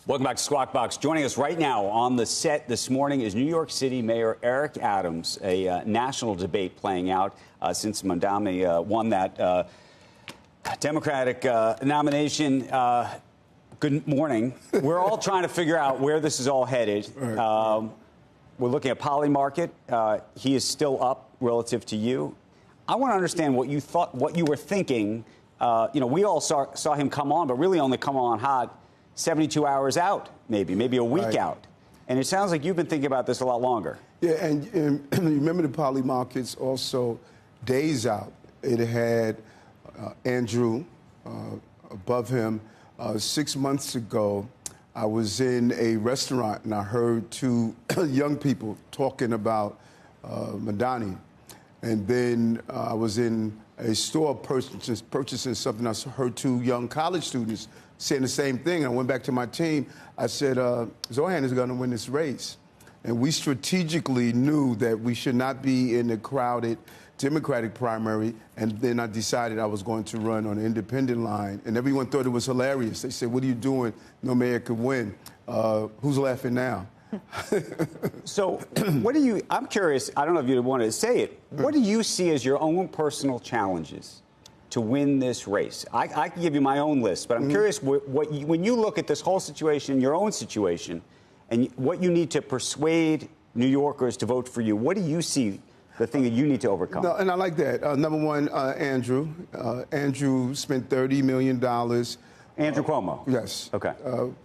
Welcome back to Squawk Box. Joining us right now on the set this morning is New York City Mayor Eric Adams. A national debate playing out since Mamdani won that Democratic nomination. Good morning. We're all trying to figure out where this is all headed. We're looking at Poly Market. He is still up relative to you. I want to understand what you thought, what you were thinking. We all saw him come on, but really only come on hot 72 hours out, maybe a week out. And it sounds like you've been thinking about this a lot longer. Yeah, and remember the Poly Markets also days out. It had Andrew above him. 6 months ago, I was in a restaurant and I heard two young people talking about Mamdani. And then I was in a store purchasing something. I heard two young college students saying the same thing. I went back to my team. I said, Zoran is going to win this race. And we strategically knew that we should not be in a crowded Democratic primary. And then I decided I was going to run on an independent line. And everyone thought it was hilarious. They said, what are you doing? No mayor could win. Who's laughing now? So what do you, I'm curious, I don't know if you want to say it, what do you see as your own personal challenges to win this race? I can give you my own list, but I'm curious when you look at this whole situation, your own situation, and what you need to persuade New Yorkers to vote for you, what do you see the thing that you need to overcome? No, and I like that. Number one, Andrew. Andrew spent $30 million. Andrew Cuomo? Yes. Okay.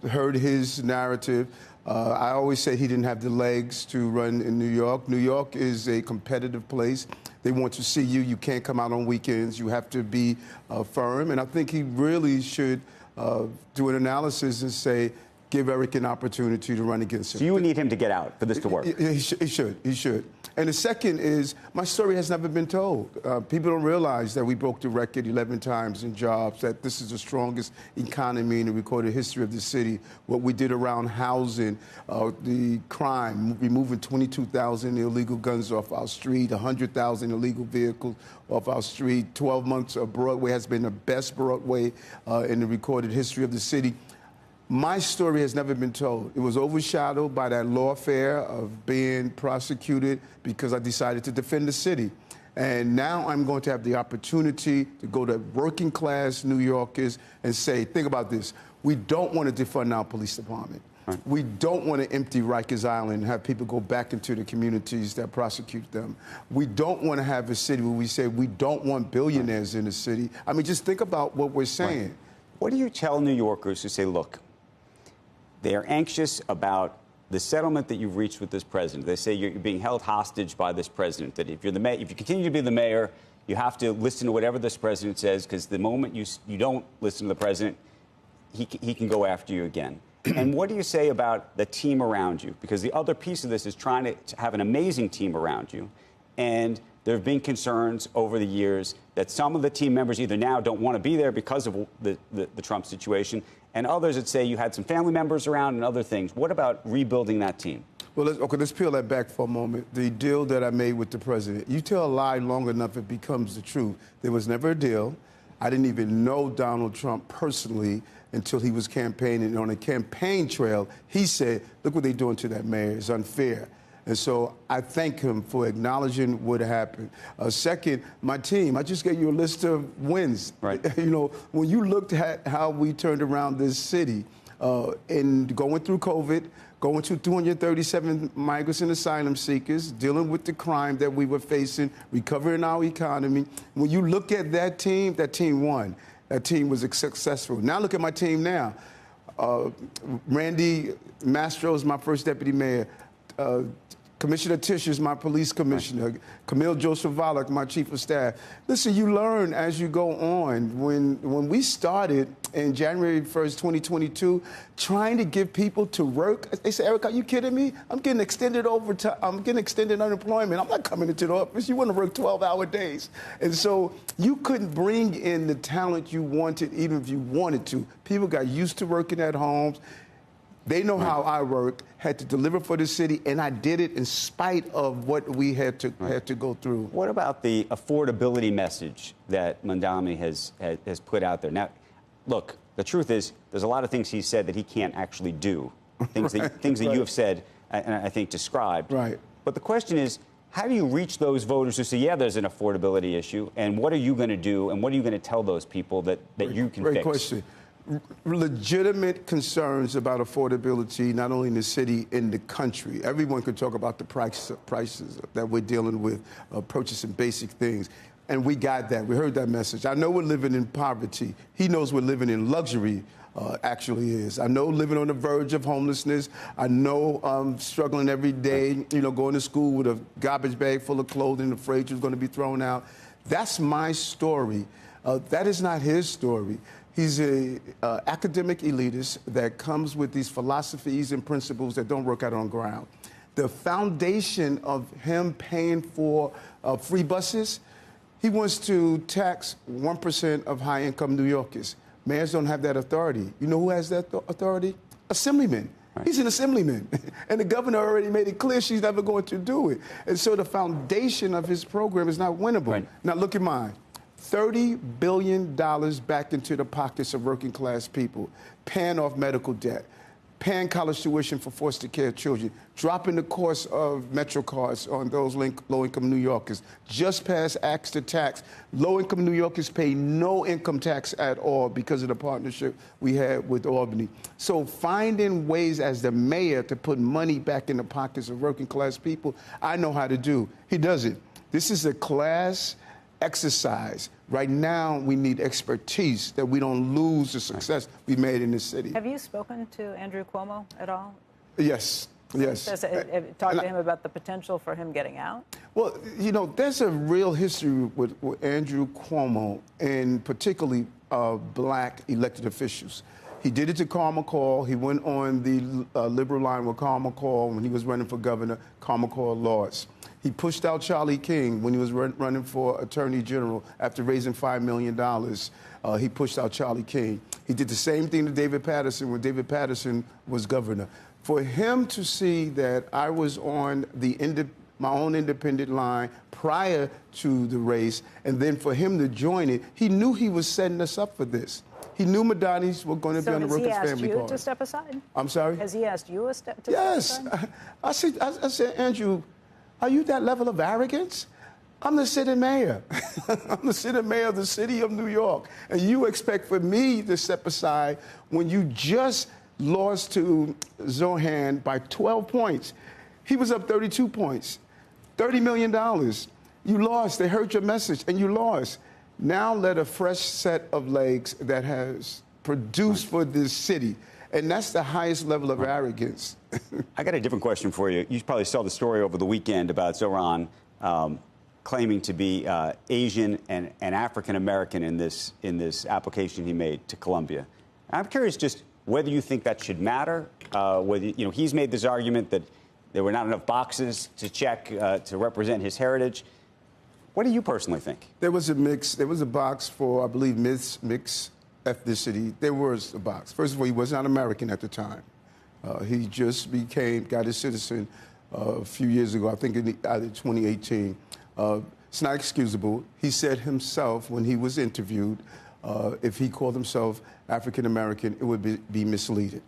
Heard his narrative. I always said he didn't have the legs to run in New York. New York is a competitive place. They want to see you. You can't come out on weekends. You have to be firm. And I think he really should do an analysis and say, give Eric an opportunity to run against him. So you would need him to get out for this to work? He should. And the second is, my story has never been told. People don't realize that we broke the record 11 times in jobs, that this is the strongest economy in the recorded history of the city. What we did around housing, the crime, removing 22,000 illegal guns off our street, 100,000 illegal vehicles off our street. 12 months of Broadway has been the best Broadway in the recorded history of the city. My story has never been told. It was overshadowed by that lawfare of being prosecuted because I decided to defend the city. And now I'm going to have the opportunity to go to working class New Yorkers and say, think about this. We don't want to defund our police department. Right. We don't want to empty Rikers Island and have people go back into the communities that prosecute them. We don't want to have a city where we say we don't want billionaires in the city. I mean, just think about what we're saying. Right. What do you tell New Yorkers who say, look, they are anxious about the settlement that you've reached with this president? They say you're being held hostage by this president, that if you're the mayor, if you continue to be the mayor, you have to listen to whatever this president says, because the moment you don't listen to the president, he can go after you again. And what do you say about the team around you? Because the other piece of this is trying to have an amazing team around you. And there have been concerns over the years that some of the team members either now don't want to be there because of the Trump situation, and others that say you had some family members around and other things. What about rebuilding that team? Well, let's peel that back for a moment. The deal that I made with the president, you tell a lie long enough, it becomes the truth. There was never a deal. I didn't even know Donald Trump personally until he was campaigning. And on a campaign trail, he said, look what they're doing to that mayor. It's unfair. And so I thank him for acknowledging what happened. Second, my team, I just gave you a list of wins. Right. You know, when you looked at how we turned around this city and going through COVID, going to 237 migrants and asylum seekers, dealing with the crime that we were facing, recovering our economy. When you look at that team won. That team was successful. Now look at my team now. Randy Mastro is my first deputy mayor. Commissioner Tisch is my police commissioner. Camille Joseph Volok, my chief of staff. Listen, you learn as you go on. When we started in January 1st, 2022, trying to give people to work, they say, Eric, are you kidding me? I'm getting extended overtime. I'm getting extended unemployment. I'm not coming into the office. You want to work 12-hour days. And so you couldn't bring in the talent you wanted, even if you wanted to. People got used to working at homes. They know how I work, had to deliver for the city, and I did it in spite of what we had to go through. What about the affordability message that Mamdani has put out there? Now, look, The truth is, there's a lot of things he said that he can't actually do. Things that you have said, and I think described. Right. But the question is, how do you reach those voters who say, yeah, there's an affordability issue, and what are you going to do, and what are you going to tell those people that you can fix? Great question. Legitimate concerns about affordability, not only in the city, in the country. Everyone can talk about the prices that we're dealing with, purchasing basic things. And we got that. We heard that message. I know we're living in poverty. He knows we're living in luxury, actually is. I know living on the verge of homelessness. I know struggling every day, going to school with a garbage bag full of clothing, afraid you're going to be thrown out. That's my story. That is not his story. He's an academic elitist that comes with these philosophies and principles that don't work out on ground. The foundation of him paying for free buses, he wants to tax 1% of high-income New Yorkers. Mayors don't have that authority. You know who has that authority? Assemblymen. Right. He's an assemblyman. And the governor already made it clear she's never going to do it. And so the foundation of his program is not winnable. Right. Now, look at mine. $30 billion back into the pockets of working class people, paying off medical debt, paying college tuition for foster care children, dropping the cost of Metro cards on those low-income New Yorkers, just passed acts to tax. Low-income New Yorkers pay no income tax at all because of the partnership we had with Albany. So finding ways as the mayor to put money back in the pockets of working class people, I know how to do. He does it. This is a class exercise. Right now, we need expertise that we don't lose the success we made in this city. Have you spoken to Andrew Cuomo at all? Yes, yes. Talked to him about the potential for him getting out? Well, there's a real history with Andrew Cuomo, and particularly black elected officials. He did it to Carl McCall. He went on the liberal line with Carl McCall when he was running for governor. Carl McCall lost. He pushed out Charlie King when he was running for attorney general after raising $5 million. He pushed out Charlie King. He did the same thing to David Paterson when David Paterson was governor. For him to see that I was on my own independent line prior to the race, and then for him to join it, he knew he was setting us up for this. He knew Madani's were going to be on the Wilkins family card. Has he asked you to step aside? I'm sorry? Has he asked you to step aside? Yes. I said, Andrew, are you that level of arrogance? I'm the sitting mayor. I'm the sitting mayor of the city of New York. And you expect for me to step aside when you just lost to Zoran by 12 points. He was up 32 points, $30 million. You lost. They heard your message, and you lost. Now let a fresh set of legs that has produced for this city. And that's the highest level of arrogance. I got a different question for you. You probably saw the story over the weekend about Zoran claiming to be Asian and African-American in this application he made to Columbia. I'm curious just whether you think that should matter, whether, he's made this argument that there were not enough boxes to check to represent his heritage. What do you personally think? There was a box for, I believe, mixed ethnicity. There was a box. First of all, he was not American at the time. He just got his citizen a few years ago, I think in either 2018. It's not excusable. He said himself when he was interviewed, if he called himself African American, it would be misleading.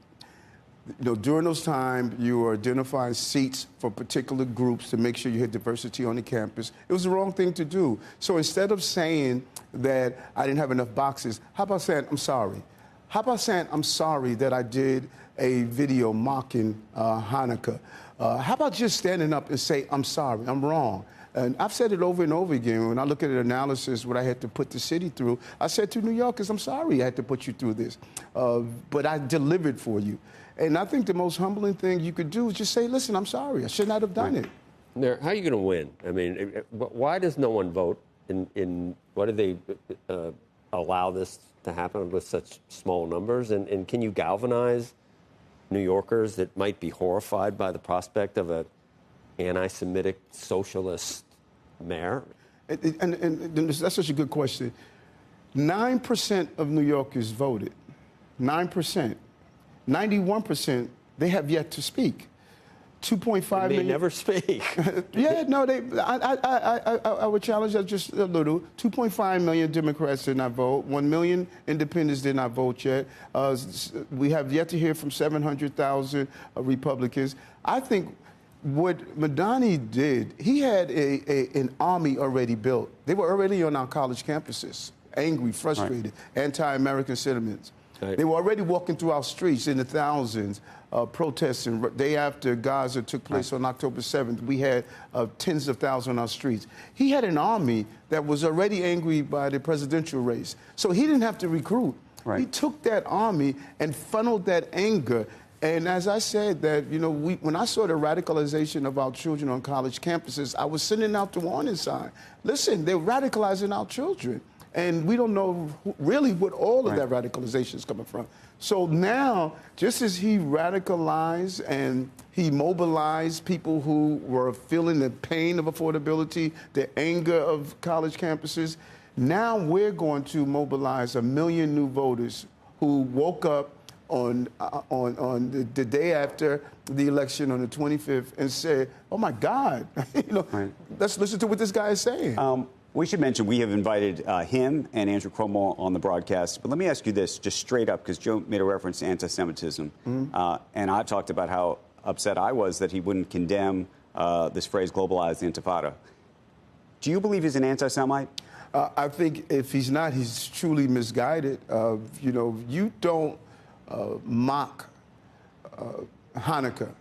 During those times, you were identifying seats for particular groups to make sure you had diversity on the campus. It was the wrong thing to do. So instead of saying that I didn't have enough boxes, how about saying I'm sorry? How about saying I'm sorry that I did a video mocking Hanukkah? How about just standing up and say I'm sorry, I'm wrong? And I've said it over and over again. When I look at an analysis, what I had to put the city through, I said to New Yorkers, I'm sorry I had to put you through this. But I delivered for you. And I think the most humbling thing you could do is just say, listen, I'm sorry. I should not have done it. Now, how are you going to win? I mean, why does no one vote? Why do they allow this to happen with such small numbers? And can you galvanize New Yorkers that might be horrified by the prospect of an anti-Semitic socialist mayor? And that's such a good question. 9% of New Yorkers voted. 9%. 91%, they have yet to speak. 2.5 They million. never speak. Yeah, no, I would challenge that just a little. 2.5 million Democrats did not vote. 1 million independents did not vote yet. We have yet to hear from 700,000 Republicans. I think what Madani did, he had an army already built. They were already on our college campuses, angry, frustrated, anti-American sentiments. Right. They were already walking through our streets in the thousands, protesting. Day after Gaza took place on October 7th, we had tens of thousands on our streets. He had an army that was already angry by the presidential race. So he didn't have to recruit. Right. He took that army and funneled that anger. And as I said, that when I saw the radicalization of our children on college campuses, I was sending out the warning sign. Listen, they're radicalizing our children. And we don't know really what all of that radicalization is coming from. So now, just as he radicalized and he mobilized people who were feeling the pain of affordability, the anger of college campuses, now we're going to mobilize 1 million new voters who woke up on the day after the election on the 25th and said, oh, my God, let's listen to what this guy is saying. We should mention we have invited him and Andrew Cuomo on the broadcast. But let me ask you this, just straight up, because Joe made a reference to anti-Semitism. And I talked about how upset I was that he wouldn't condemn this phrase, globalized intifada. Do you believe he's an anti-Semite? I think if he's not, he's truly misguided. You don't mock Hanukkah.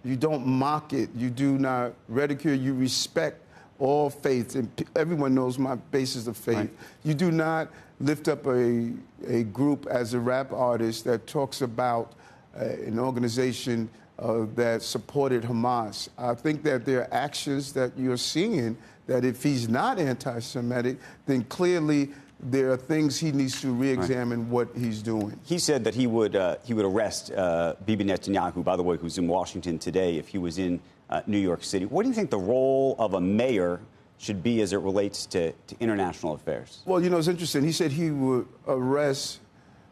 You don't mock it. You do not ridicule. You respect all faiths, and everyone knows my basis of faith. Right. You do not lift up a group as a rap artist that talks about an organization that supported Hamas. I think that there are actions that you're seeing that if he's not anti-Semitic, then clearly there are things he needs to re-examine what he's doing. He said that he would arrest Bibi Netanyahu, by the way, who's in Washington today, if he was in New York City. What do you think the role of a mayor should be as it relates to international affairs? Well, it's interesting. He said he would arrest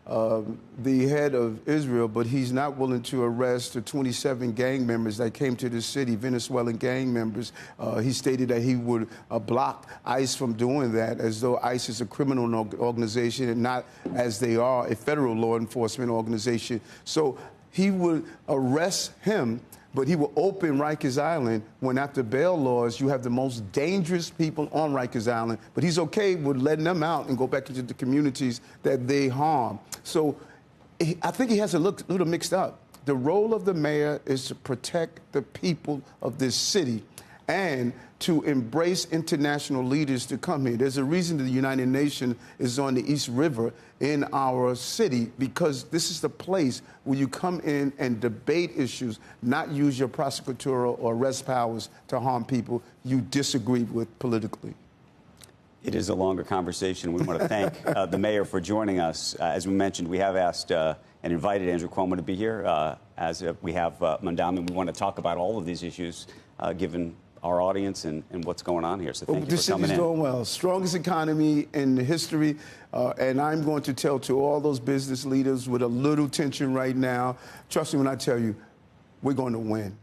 the head of Israel, but he's not willing to arrest the 27 gang members that came to the city, Venezuelan gang members. He stated that he would block ICE from doing that, as though ICE is a criminal organization and not, as they are, a federal law enforcement organization. So he would arrest him, but he will open Rikers Island when, after bail laws, you have the most dangerous people on Rikers Island. But he's okay with letting them out and go back into the communities that they harm. So I think he has a little mixed up. The role of the mayor is to protect the people of this city and to embrace international leaders to come here. There's a reason the United Nations is on the East River in our city, because this is the place where you come in and debate issues, not use your prosecutorial or arrest powers to harm people you disagree with politically. It is a longer conversation. We want to thank the mayor for joining us. As we mentioned, we have asked and invited Andrew Cuomo to be here, as we have Mandami. We want to talk about all of these issues, given our audience and what's going on here. So thank you for coming in. The city's doing well. Strongest economy in history. And I'm going to tell to all those business leaders with a little tension right now, trust me when I tell you, we're going to win.